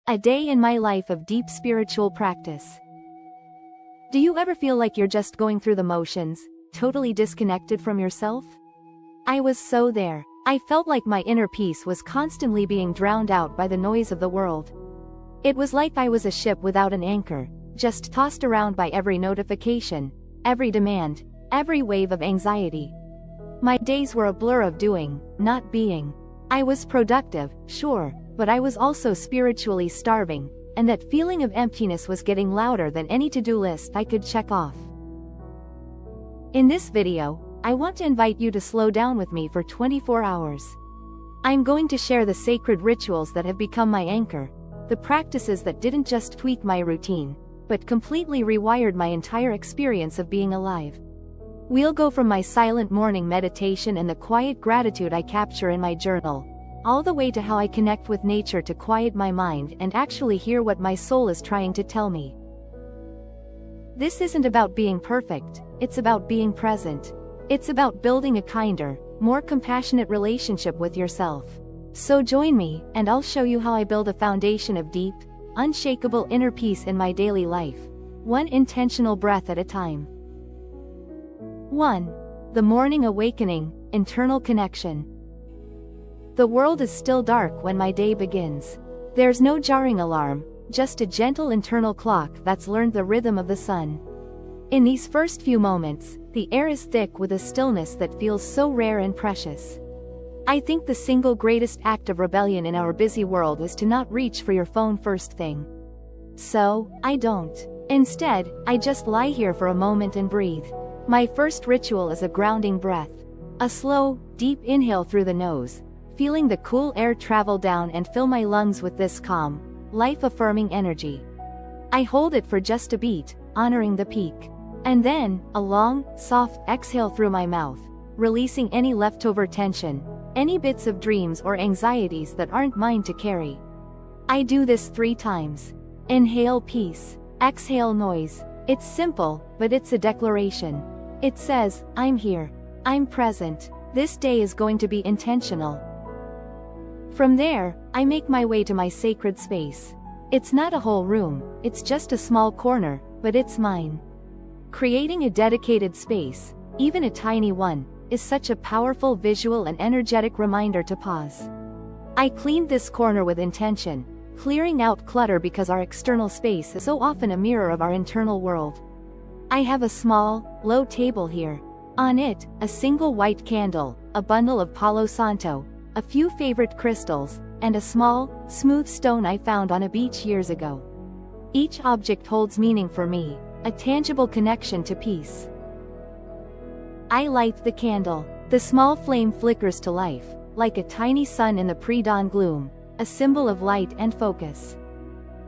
A day in my life of deep spiritual practice. Do you ever feel like you're just going through the motions, totally disconnected from yourself? I was so there. I felt like my inner peace was constantly being drowned out by the noise of the world. It was like I was a ship without an anchor, just tossed around by every notification, every demand, every wave of anxiety. My days were a blur of doing, not being. I was productive, sure, but I was also spiritually starving, and that feeling of emptiness was getting louder than any to-do list I could check off. In this video, I want to invite you to slow down with me for 24 hours. I'm going to share the sacred rituals that have become my anchor, the practices that didn't just tweak my routine, but completely rewired my entire experience of being alive. We'll go from my silent morning meditation and the quiet gratitude I capture in my journal, all the way to how I connect with nature to quiet my mind and actually hear what my soul is trying to tell me. This isn't about being perfect, it's about being present. It's about building a kinder, more compassionate relationship with yourself. So join me, and I'll show you how I build a foundation of deep, unshakable inner peace in my daily life, one intentional breath at a time. 1. The morning awakening, internal connection. The world is still dark when my day begins. There's no jarring alarm, just a gentle internal clock that's learned the rhythm of the sun. In these first few moments, the air is thick with a stillness that feels so rare and precious. I think the single greatest act of rebellion in our busy world is to not reach for your phone first thing. So, I don't. Instead, I just lie here for a moment and breathe. My first ritual is a grounding breath. A slow, deep inhale through the nose, feeling the cool air travel down and fill my lungs with this calm, life-affirming energy. I hold it for just a beat, honoring the peak. And then, a long, soft exhale through my mouth, releasing any leftover tension, any bits of dreams or anxieties that aren't mine to carry. I do this 3 times. Inhale peace, exhale noise. It's simple, but it's a declaration. It says, I'm here. I'm present. This day is going to be intentional. From there, I make my way to my sacred space. It's not a whole room, it's just a small corner, but it's mine. Creating a dedicated space, even a tiny one, is such a powerful visual and energetic reminder to pause. I cleaned this corner with intention, clearing out clutter because our external space is so often a mirror of our internal world. I have a small, low table here. On it, a single white candle, a bundle of Palo Santo, a few favorite crystals, and a small, smooth stone I found on a beach years ago. Each object holds meaning for me, a tangible connection to peace. I light the candle. The small flame flickers to life, like a tiny sun in the pre-dawn gloom, a symbol of light and focus.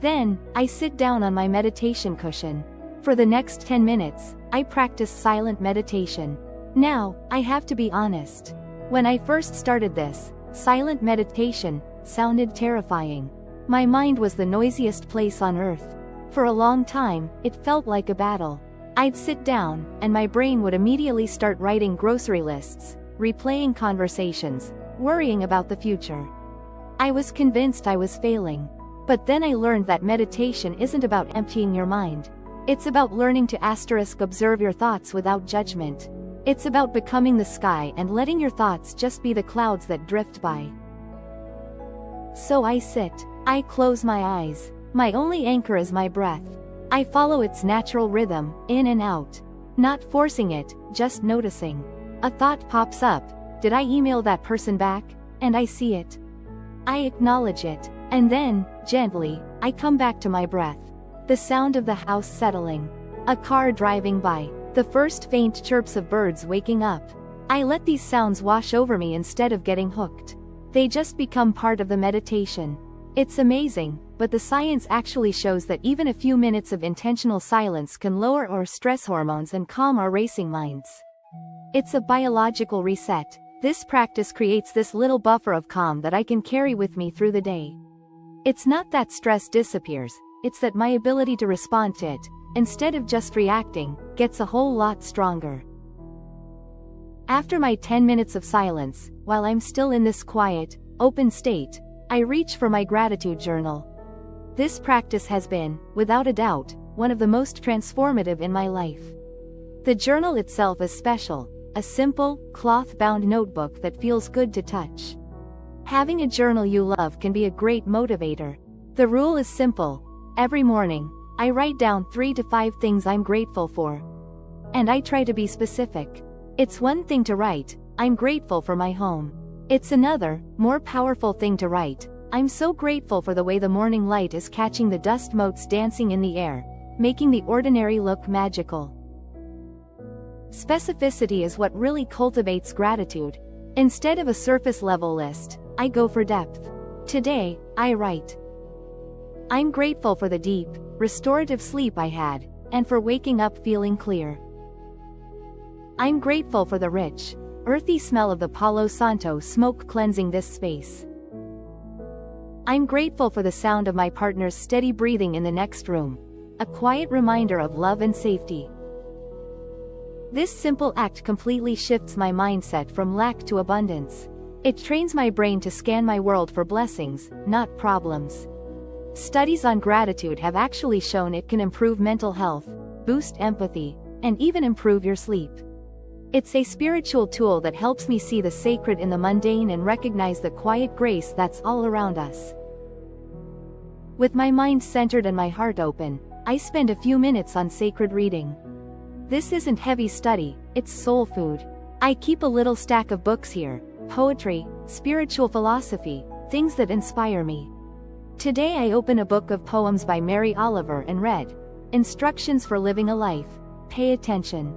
Then, I sit down on my meditation cushion. For the next 10 minutes, I practice silent meditation. Now, I have to be honest. When I first started this, silent meditation sounded terrifying. My mind was the noisiest place on earth. For a long time, it felt like a battle. I'd sit down, and my brain would immediately start writing grocery lists, replaying conversations, worrying about the future. I was convinced I was failing. But then I learned that meditation isn't about emptying your mind. It's about learning to observe your thoughts without judgment. It's about becoming the sky and letting your thoughts just be the clouds that drift by. So I sit. I close my eyes. My only anchor is my breath. I follow its natural rhythm, in and out. Not forcing it, just noticing. A thought pops up. Did I email that person back? And I see it. I acknowledge it. And then, gently, I come back to my breath. The sound of the house settling. A car driving by. The first faint chirps of birds waking up. I let these sounds wash over me instead of getting hooked. They just become part of the meditation. It's amazing, but the science actually shows that even a few minutes of intentional silence can lower our stress hormones and calm our racing minds. It's a biological reset. This practice creates this little buffer of calm that I can carry with me through the day. It's not that stress disappears, it's that my ability to respond to it, instead of just reacting, gets a whole lot stronger. After my 10 minutes of silence, while I'm still in this quiet, open state, I reach for my gratitude journal. This practice has been, without a doubt, one of the most transformative in my life. The journal itself is special, a simple, cloth-bound notebook that feels good to touch. Having a journal you love can be a great motivator. The rule is simple. Every morning, I write down 3 to 5 things I'm grateful for. And I try to be specific. It's one thing to write, "I'm grateful for my home." It's another, more powerful thing to write, "I'm so grateful for the way the morning light is catching the dust motes dancing in the air, making the ordinary look magical." Specificity is what really cultivates gratitude. Instead of a surface-level list, I go for depth. Today, I write, "I'm grateful for the deep, restorative sleep I had, and for waking up feeling clear. I'm grateful for the rich, earthy smell of the Palo Santo smoke cleansing this space. I'm grateful for the sound of my partner's steady breathing in the next room, a quiet reminder of love and safety." This simple act completely shifts my mindset from lack to abundance. It trains my brain to scan my world for blessings, not problems. Studies on gratitude have actually shown it can improve mental health, boost empathy, and even improve your sleep. It's a spiritual tool that helps me see the sacred in the mundane and recognize the quiet grace that's all around us. With my mind centered and my heart open, I spend a few minutes on sacred reading. This isn't heavy study, it's soul food. I keep a little stack of books here, poetry, spiritual philosophy, things that inspire me. Today I open a book of poems by Mary Oliver and read, "Instructions for Living a Life. Pay attention.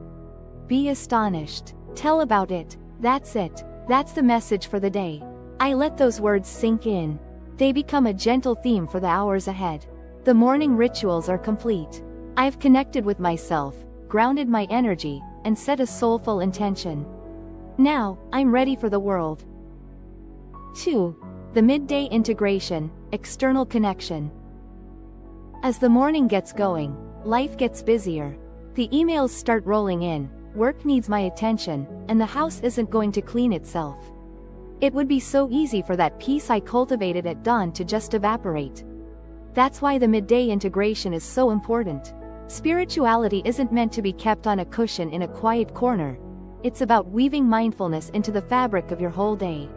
Be astonished. Tell about it." That's it. That's the message for the day. I let those words sink in. They become a gentle theme for the hours ahead. The morning rituals are complete. I've connected with myself, grounded my energy, and set a soulful intention. Now, I'm ready for the world. 2. The midday integration, external connection. As the morning gets going, life gets busier. The emails start rolling in, work needs my attention, and the house isn't going to clean itself. It would be so easy for that peace I cultivated at dawn to just evaporate. That's why the midday integration is so important. Spirituality isn't meant to be kept on a cushion in a quiet corner. It's about weaving mindfulness into the fabric of your whole day.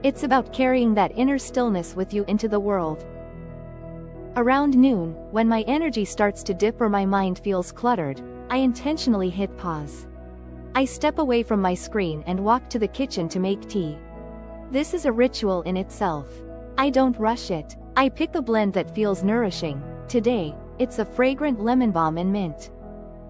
It's about carrying that inner stillness with you into the world. Around noon, when my energy starts to dip or my mind feels cluttered, I intentionally hit pause. I step away from my screen and walk to the kitchen to make tea. This is a ritual in itself. I don't rush it. I pick a blend that feels nourishing. Today, it's a fragrant lemon balm and mint.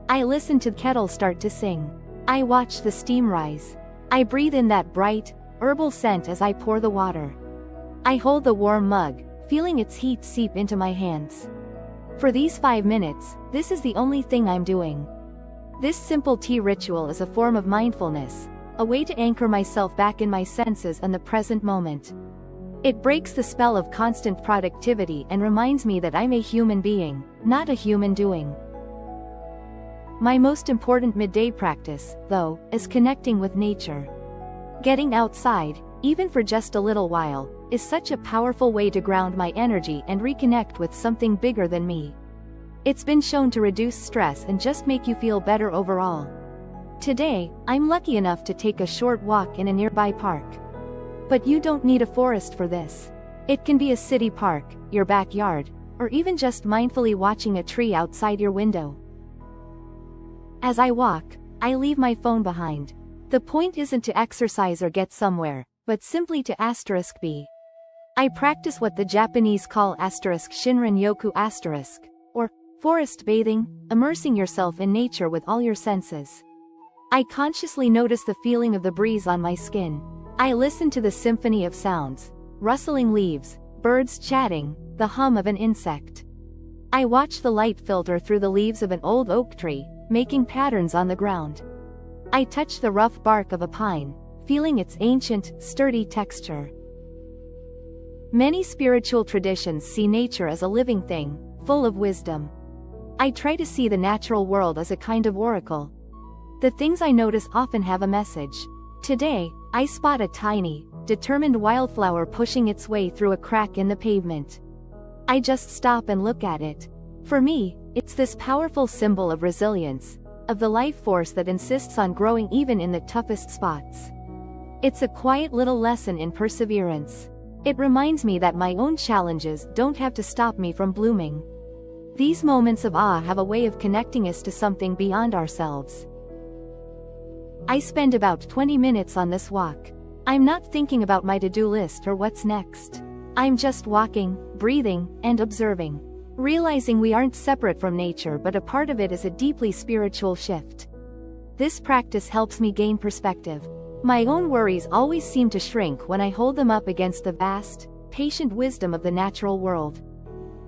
I listen to the kettle start to sing. I watch the steam rise. I breathe in that bright, herbal scent as I pour the water. I hold the warm mug, feeling its heat seep into my hands. For these 5 minutes, this is the only thing I'm doing. This simple tea ritual is a form of mindfulness, a way to anchor myself back in my senses and the present moment. It breaks the spell of constant productivity and reminds me that I'm a human being, not a human doing. My most important midday practice, though, is connecting with nature. Getting outside, even for just a little while, is such a powerful way to ground my energy and reconnect with something bigger than me. It's been shown to reduce stress and just make you feel better overall. Today, I'm lucky enough to take a short walk in a nearby park. But you don't need a forest for this. It can be a city park, your backyard, or even just mindfully watching a tree outside your window. As I walk, I leave my phone behind. The point isn't to exercise or get somewhere, but simply to be. I practice what the Japanese call Shinrin Yoku or forest bathing, immersing yourself in nature with all your senses. I consciously notice the feeling of the breeze on my skin. I listen to the symphony of sounds, rustling leaves, birds chatting, the hum of an insect. I watch the light filter through the leaves of an old oak tree, making patterns on the ground. I touch the rough bark of a pine, feeling its ancient, sturdy texture. Many spiritual traditions see nature as a living thing, full of wisdom. I try to see the natural world as a kind of oracle. The things I notice often have a message. Today, I spot a tiny, determined wildflower pushing its way through a crack in the pavement. I just stop and look at it. For me, it's this powerful symbol of resilience, of the life force that insists on growing even in the toughest spots. It's a quiet little lesson in perseverance. It reminds me that my own challenges don't have to stop me from blooming. These moments of awe have a way of connecting us to something beyond ourselves. I spend about 20 minutes on this walk. I'm not thinking about my to-do list or what's next. I'm just walking, breathing, and observing, realizing we aren't separate from nature but a part of it is a deeply spiritual shift. This practice helps me gain perspective. My own worries always seem to shrink when I hold them up against the vast, patient wisdom of the natural world.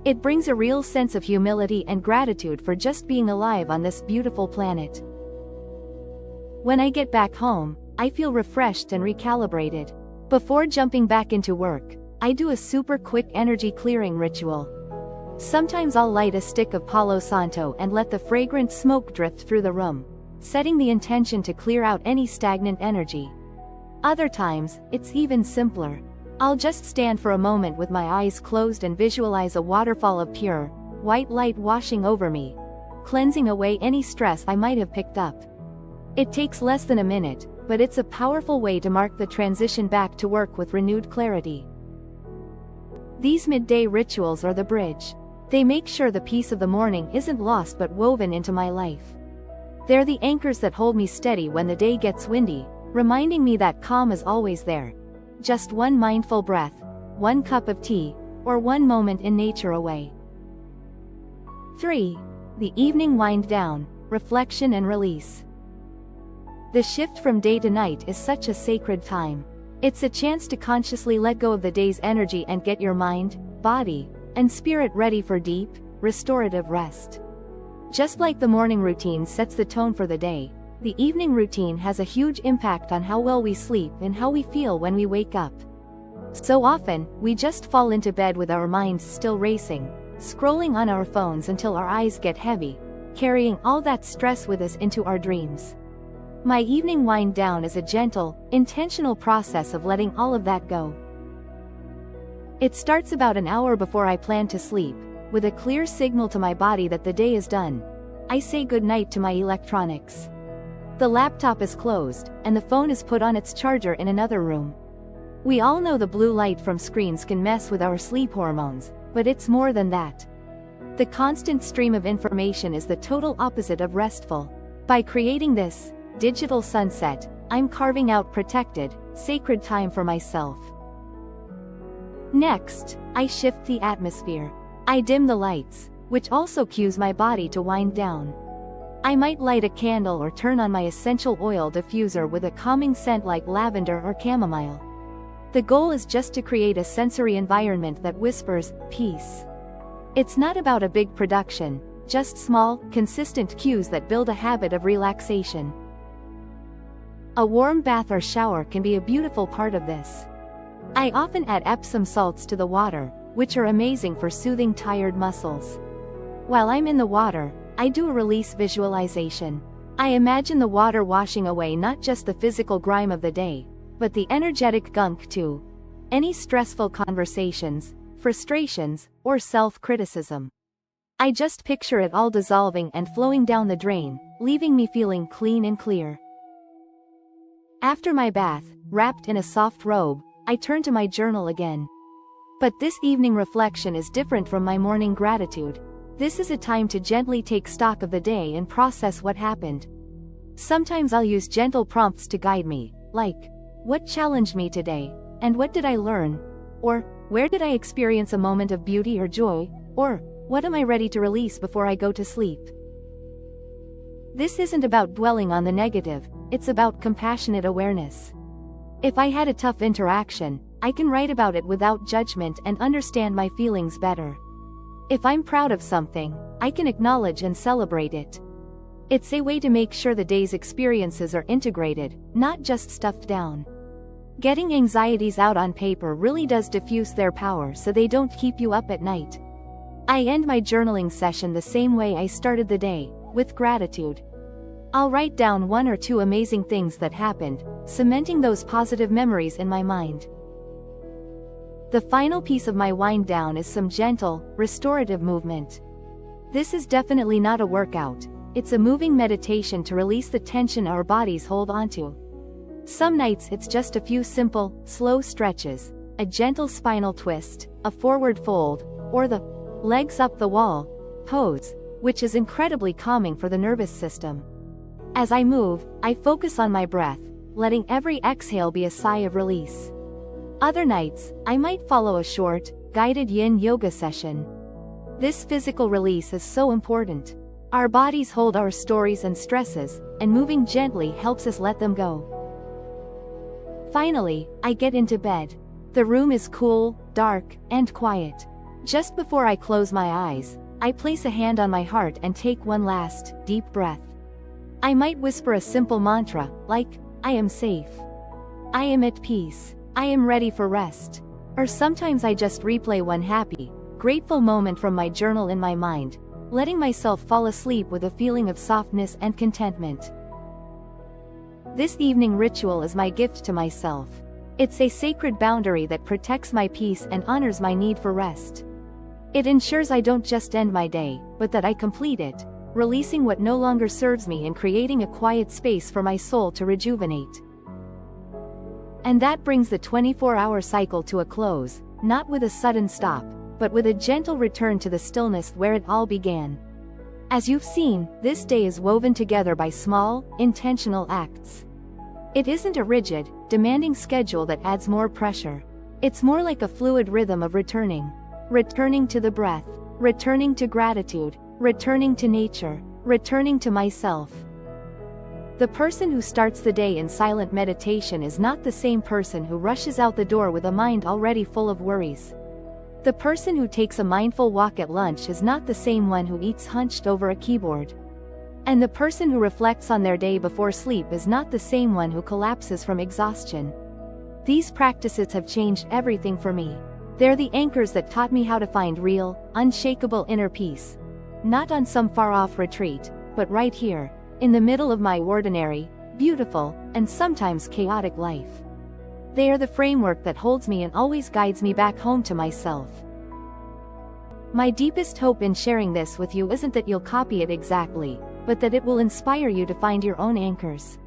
It brings a real sense of humility and gratitude for just being alive on this beautiful planet. When I get back home, I feel refreshed and recalibrated. Before jumping back into work, I do a super quick energy clearing ritual. Sometimes I'll light a stick of Palo Santo and let the fragrant smoke drift through the room, setting the intention to clear out any stagnant energy. Other times, it's even simpler. I'll just stand for a moment with my eyes closed and visualize a waterfall of pure, white light washing over me, cleansing away any stress I might have picked up. It takes less than a minute, but it's a powerful way to mark the transition back to work with renewed clarity. These midday rituals are the bridge. They make sure the peace of the morning isn't lost but woven into my life. They're the anchors that hold me steady when the day gets windy, reminding me that calm is always there. Just one mindful breath, one cup of tea, or one moment in nature away. 3. The evening wind down, reflection and release. The shift from day to night is such a sacred time. It's a chance to consciously let go of the day's energy and get your mind, body, and spirit ready for deep, restorative rest. Just like the morning routine sets the tone for the day, the evening routine has a huge impact on how well we sleep and how we feel when we wake up. So often, we just fall into bed with our minds still racing, scrolling on our phones until our eyes get heavy, carrying all that stress with us into our dreams. My evening wind down is a gentle, intentional process of letting all of that go. It starts about an hour before I plan to sleep, with a clear signal to my body that the day is done. I say goodnight to my electronics. The laptop is closed, and the phone is put on its charger in another room. We all know the blue light from screens can mess with our sleep hormones, but it's more than that. The constant stream of information is the total opposite of restful. By creating this digital sunset, I'm carving out protected, sacred time for myself. Next, I shift the atmosphere. I dim the lights, which also cues my body to wind down. I might light a candle or turn on my essential oil diffuser with a calming scent like lavender or chamomile. The goal is just to create a sensory environment that whispers, peace. It's not about a big production, just small, consistent cues that build a habit of relaxation. A warm bath or shower can be a beautiful part of this. I often add Epsom salts to the water, which are amazing for soothing tired muscles. While I'm in the water, I do a release visualization. I imagine the water washing away not just the physical grime of the day, but the energetic gunk too. Any stressful conversations, frustrations, or self-criticism. I just picture it all dissolving and flowing down the drain, leaving me feeling clean and clear. After my bath, wrapped in a soft robe, I turn to my journal again. But this evening reflection is different from my morning gratitude. This is a time to gently take stock of the day and process what happened. Sometimes I'll use gentle prompts to guide me, like, what challenged me today, and what did I learn? Or, where did I experience a moment of beauty or joy? Or, what am I ready to release before I go to sleep? This isn't about dwelling on the negative, it's about compassionate awareness. If I had a tough interaction, I can write about it without judgment and understand my feelings better. If I'm proud of something, I can acknowledge and celebrate it. It's a way to make sure the day's experiences are integrated, not just stuffed down. Getting anxieties out on paper really does diffuse their power so they don't keep you up at night. I end my journaling session the same way I started the day, with gratitude. I'll write down 1 or 2 amazing things that happened, cementing those positive memories in my mind. The final piece of my wind down is some gentle, restorative movement. This is definitely not a workout, it's a moving meditation to release the tension our bodies hold onto. Some nights it's just a few simple, slow stretches, a gentle spinal twist, a forward fold, or the legs up the wall pose, which is incredibly calming for the nervous system. As I move, I focus on my breath, letting every exhale be a sigh of release. Other nights, I might follow a short, guided yin yoga session. This physical release is so important. Our bodies hold our stories and stresses, and moving gently helps us let them go. Finally, I get into bed. The room is cool, dark, and quiet. Just before I close my eyes, I place a hand on my heart and take one last, deep breath. I might whisper a simple mantra, like, I am safe. I am at peace. I am ready for rest. Or sometimes I just replay one happy, grateful moment from my journal in my mind, letting myself fall asleep with a feeling of softness and contentment. This evening ritual is my gift to myself. It's a sacred boundary that protects my peace and honors my need for rest. It ensures I don't just end my day, but that I complete it, releasing what no longer serves me and creating a quiet space for my soul to rejuvenate. And that brings the 24-hour cycle to a close, not with a sudden stop, but with a gentle return to the stillness where it all began. As you've seen, this day is woven together by small, intentional acts. It isn't a rigid, demanding schedule that adds more pressure. It's more like a fluid rhythm of returning. Returning to the breath, returning to gratitude, returning to nature, returning to myself. The person who starts the day in silent meditation is not the same person who rushes out the door with a mind already full of worries. The person who takes a mindful walk at lunch is not the same one who eats hunched over a keyboard. And the person who reflects on their day before sleep is not the same one who collapses from exhaustion. These practices have changed everything for me. They're the anchors that taught me how to find real, unshakable inner peace. Not on some far-off retreat, but right here, in the middle of my ordinary, beautiful, and sometimes chaotic life. They are the framework that holds me and always guides me back home to myself. My deepest hope in sharing this with you isn't that you'll copy it exactly, but that it will inspire you to find your own anchors.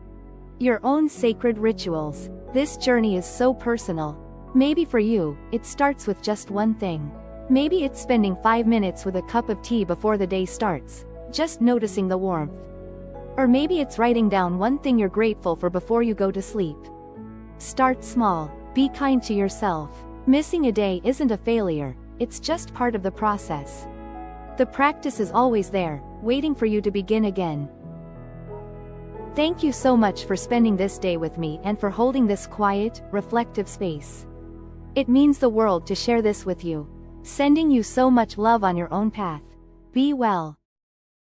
Your own sacred rituals. This journey is so personal. Maybe for you, it starts with just one thing. Maybe it's spending 5 minutes with a cup of tea before the day starts, just noticing the warmth. Or maybe it's writing down one thing you're grateful for before you go to sleep. Start small, be kind to yourself. Missing a day isn't a failure, it's just part of the process. The practice is always there, waiting for you to begin again. Thank you so much for spending this day with me and for holding this quiet, reflective space. It means the world to share this with you. Sending you so much love on your own path. Be well.